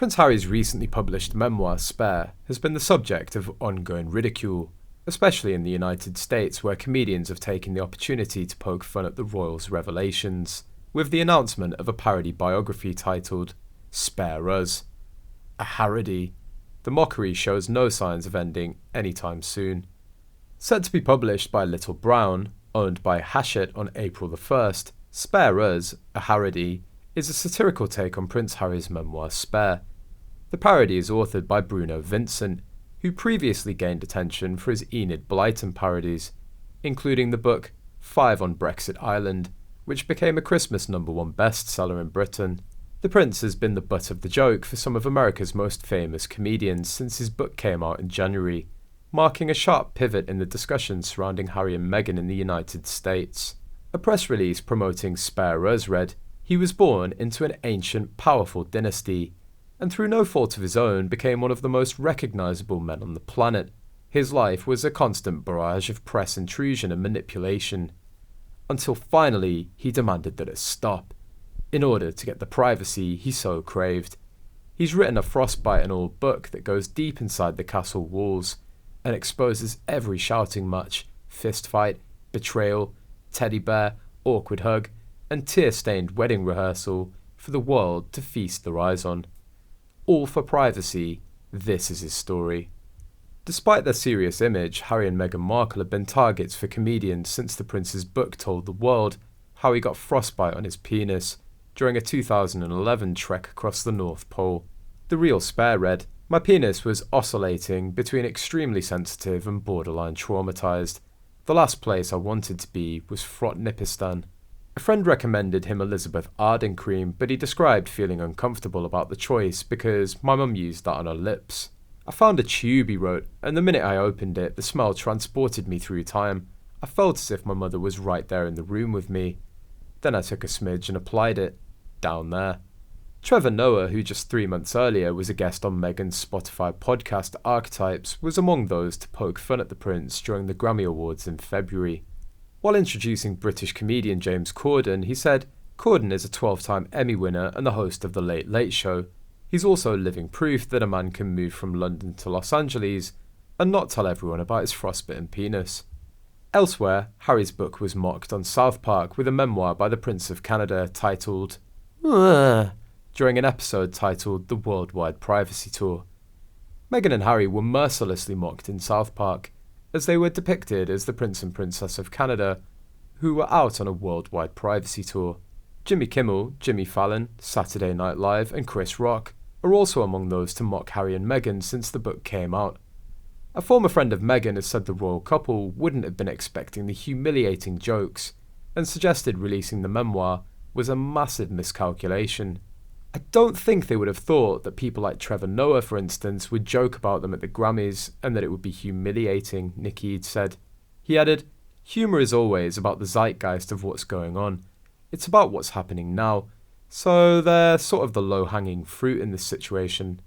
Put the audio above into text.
Prince Harry's recently published memoir, Spare, has been the subject of ongoing ridicule, especially in the United States, where comedians have taken the opportunity to poke fun at the royal's revelations, with the announcement of a parody biography titled Spare Us. A Harrody, the mockery shows no signs of ending anytime soon. Set to be published by Little Brown, owned by Hachette on April the 1st, Spare Us, a Harrody, is a satirical take on Prince Harry's memoir Spare. The parody is authored by Bruno Vincent, who previously gained attention for his Enid Blyton parodies, including the book 5 on Brexit Island, which became a Christmas #1 bestseller in Britain. The Prince has been the butt of the joke for some of America's most famous comedians since his book came out in January, marking a sharp pivot in the discussion surrounding Harry and Meghan in the United States. A press release promoting Spare Us read, "He was born into an ancient, powerful dynasty, and through no fault of his own became one of the most recognisable men on the planet. His life was a constant barrage of press intrusion and manipulation, until finally he demanded that it stop, in order to get the privacy he so craved. He's written a frostbite and all book that goes deep inside the castle walls, and exposes every shouting match, fistfight, betrayal, teddy bear, awkward hug, and tear-stained wedding rehearsal for the world to feast their eyes on. All for privacy, this is his story." Despite their serious image, Harry and Meghan Markle have been targets for comedians since the Prince's book told the world how he got frostbite on his penis during a 2011 trek across the North Pole. The real Spare read, "My penis was oscillating between extremely sensitive and borderline traumatised. The last place I wanted to be was Frotnipistan. A friend recommended him Elizabeth Arden cream, but he described feeling uncomfortable about the choice because my mum used that on her lips. I found a tube," he wrote, "and the minute I opened it, the smell transported me through time. I felt as if my mother was right there in the room with me. Then I took a smidge and applied it. Down there." Trevor Noah, who just 3 months earlier was a guest on Meghan's Spotify podcast Archetypes, was among those to poke fun at the Prince during the Grammy Awards in February. While introducing British comedian James Corden, he said, "Corden is a 12-time Emmy winner and the host of The Late Late Show. He's also living proof that a man can move from London to Los Angeles and not tell everyone about his frostbitten penis." Elsewhere, Harry's book was mocked on South Park with a memoir by the Prince of Canada titled "Ugh," during an episode titled The Worldwide Privacy Tour. Meghan and Harry were mercilessly mocked in South Park, as they were depicted as the Prince and Princess of Canada, who were out on a worldwide privacy tour. Jimmy Kimmel, Jimmy Fallon, Saturday Night Live, and Chris Rock are also among those to mock Harry and Meghan since the book came out. A former friend of Meghan has said the royal couple wouldn't have been expecting the humiliating jokes, and suggested releasing the memoir was a massive miscalculation. "I don't think they would have thought that people like Trevor Noah, for instance, would joke about them at the Grammys and that it would be humiliating," Nick Eade said. He added, "Humour is always about the zeitgeist of what's going on. It's about what's happening now, so they're sort of the low-hanging fruit in this situation.